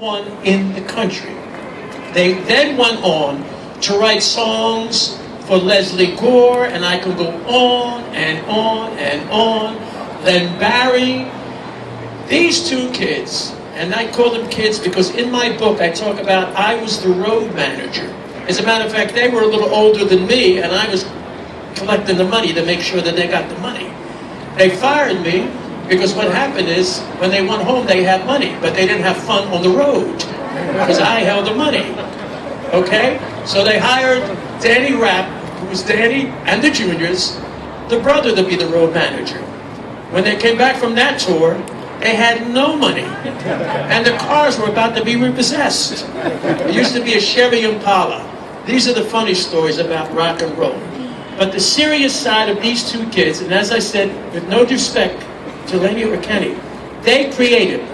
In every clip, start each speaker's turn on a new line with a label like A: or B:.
A: one in the country. They then went on to write songs for Leslie Gore, and I can go on and on and on. Then Barry. These two kids, and I call them kids because in my book I talk about I was the road manager. As a matter of fact, they were a little older than me, and I was collecting the money to make sure that they got the money. They fired me because what happened is when they went home they had money, but they didn't have fun on the road because I held the money. Okay? So they hired Danny Rapp, who was Danny and the Juniors, the brother, to be the road manager. When they came back from that tour, they had no money, and the cars were about to be repossessed. It used to be a Chevy Impala. These are the funny stories about rock and roll. But the serious side of these two kids, and as I said, with no disrespect to Lenny or Kenny, they created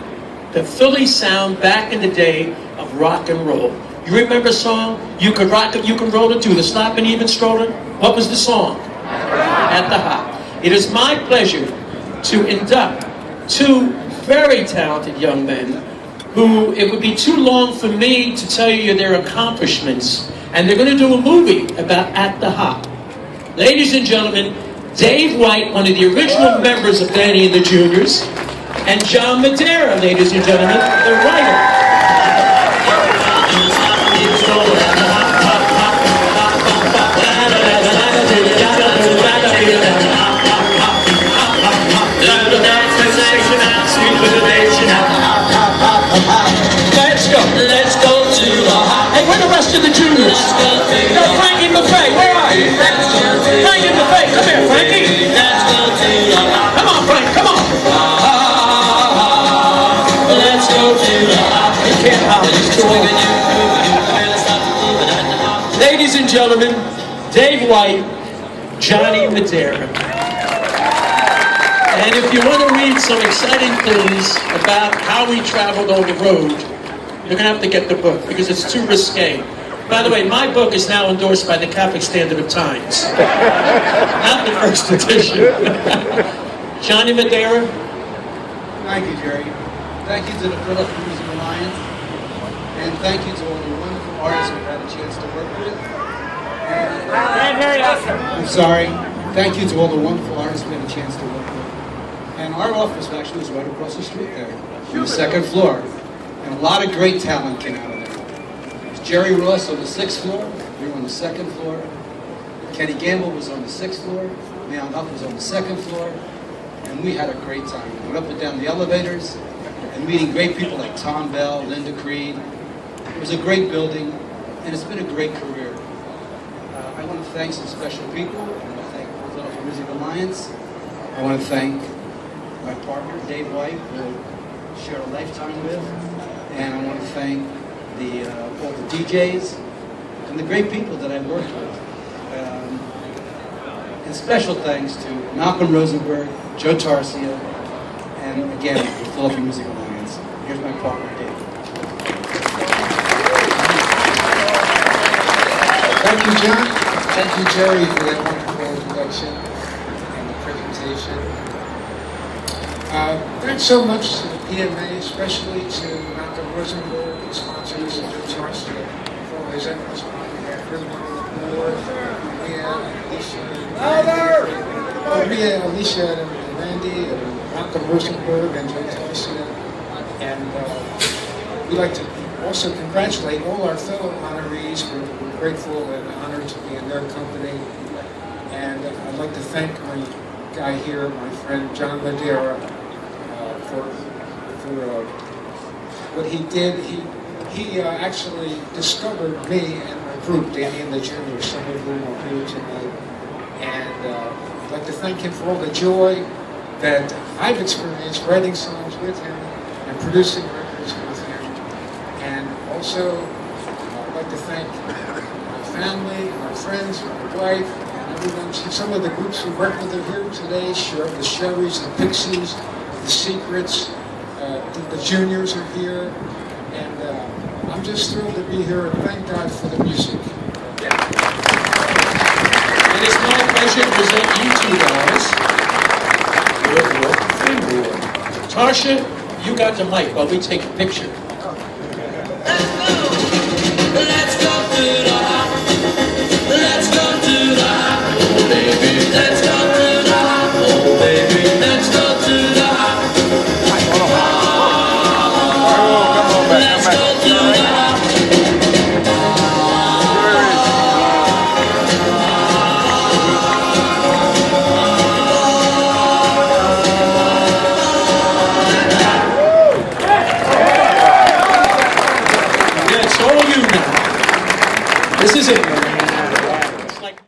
A: the Philly sound back in the day of rock and roll. You remember a song, You Could Rock It, You Can Roll It Too, the Sloppin' Even Strollin'? What was the song? At the Hop. It is my pleasure to induct two very talented young men who, it would be too long for me to tell you their accomplishments, and they're going to do a movie about At the Hop. Ladies and gentlemen, Dave White, one of the original members of Danny and the Juniors, and John Madara, ladies and gentlemen, the writer. Let's go to the hop. Hey, where the rest of the Juniors? No, Frankie Buffet, where are you? Frankie Buffet, come here, Frankie. Let's go to the hop. Come on, Frank, come on. Let's go to the hop. You can't hop, it's too old. Ladies and gentlemen, Dave White, Johnny Madara. And if you want to read some exciting things about how we traveled on the road, you're going to have to get the book, because it's too risque. By the way, my book is now endorsed by the Catholic Standard of Times. Not the first edition. Johnny Madara.
B: Thank you, Jerry. Thank you to the Philadelphia Music Alliance. And thank you to all the wonderful artists we've had a chance to work with. I'm sorry. Thank you to all the wonderful artists we had a chance to work with. And our office actually was right across the street there, on the second floor. And a lot of great talent came out of there. It was Jerry Ross on the 6th floor. We were on the 2nd floor. Kenny Gamble was on the 6th floor. Leon Huff was on the 2nd floor. And we had a great time. We went up and down the elevators and meeting great people like Tom Bell, Linda Creed. It was a great building, and it's been a great career. I want to thank some special people. I want to thank the Philadelphia Music Alliance. I want to thank my partner, Dave White, who I share a lifetime with. And I want to thank all the DJs and the great people that I've worked with. And special thanks to Malcolm Rosenberg, Joe Tarsia, and again, the Philadelphia Music Alliance. Here's my partner, Dave.
C: Thank you, John. Thank you, Jerry, for that wonderful introduction and the presentation. Thanks so much to the PMA, especially to Malcolm Rosenberg, the sponsors, and Joe Tarsia for all his efforts on behalf of everyone on the board, Mia, Alicia, and Randy, and Malcolm Rosenberg, and Joe Tarsia. And we'd like to also congratulate all our fellow honorees. We're grateful and honored to be in their company. And I'd like to thank my guy here, my friend John Madara, for what he did. He actually discovered me and my group, Danny and the Juniors, some of whom are here tonight. And I'd like to thank him for all the joy that I've experienced writing songs with him and producing records with him. And also, I'd like to thank my family, my friends, my wife, and everyone. Some of the groups who worked with him here today, the Sherrys, the Pixies, the Secrets, the Juniors are here. And I'm just thrilled to be here, and thank God for the music.
A: It is my pleasure to present you two guys with your Walk of Fame Award. Tarsha, you got the mic while we take a picture.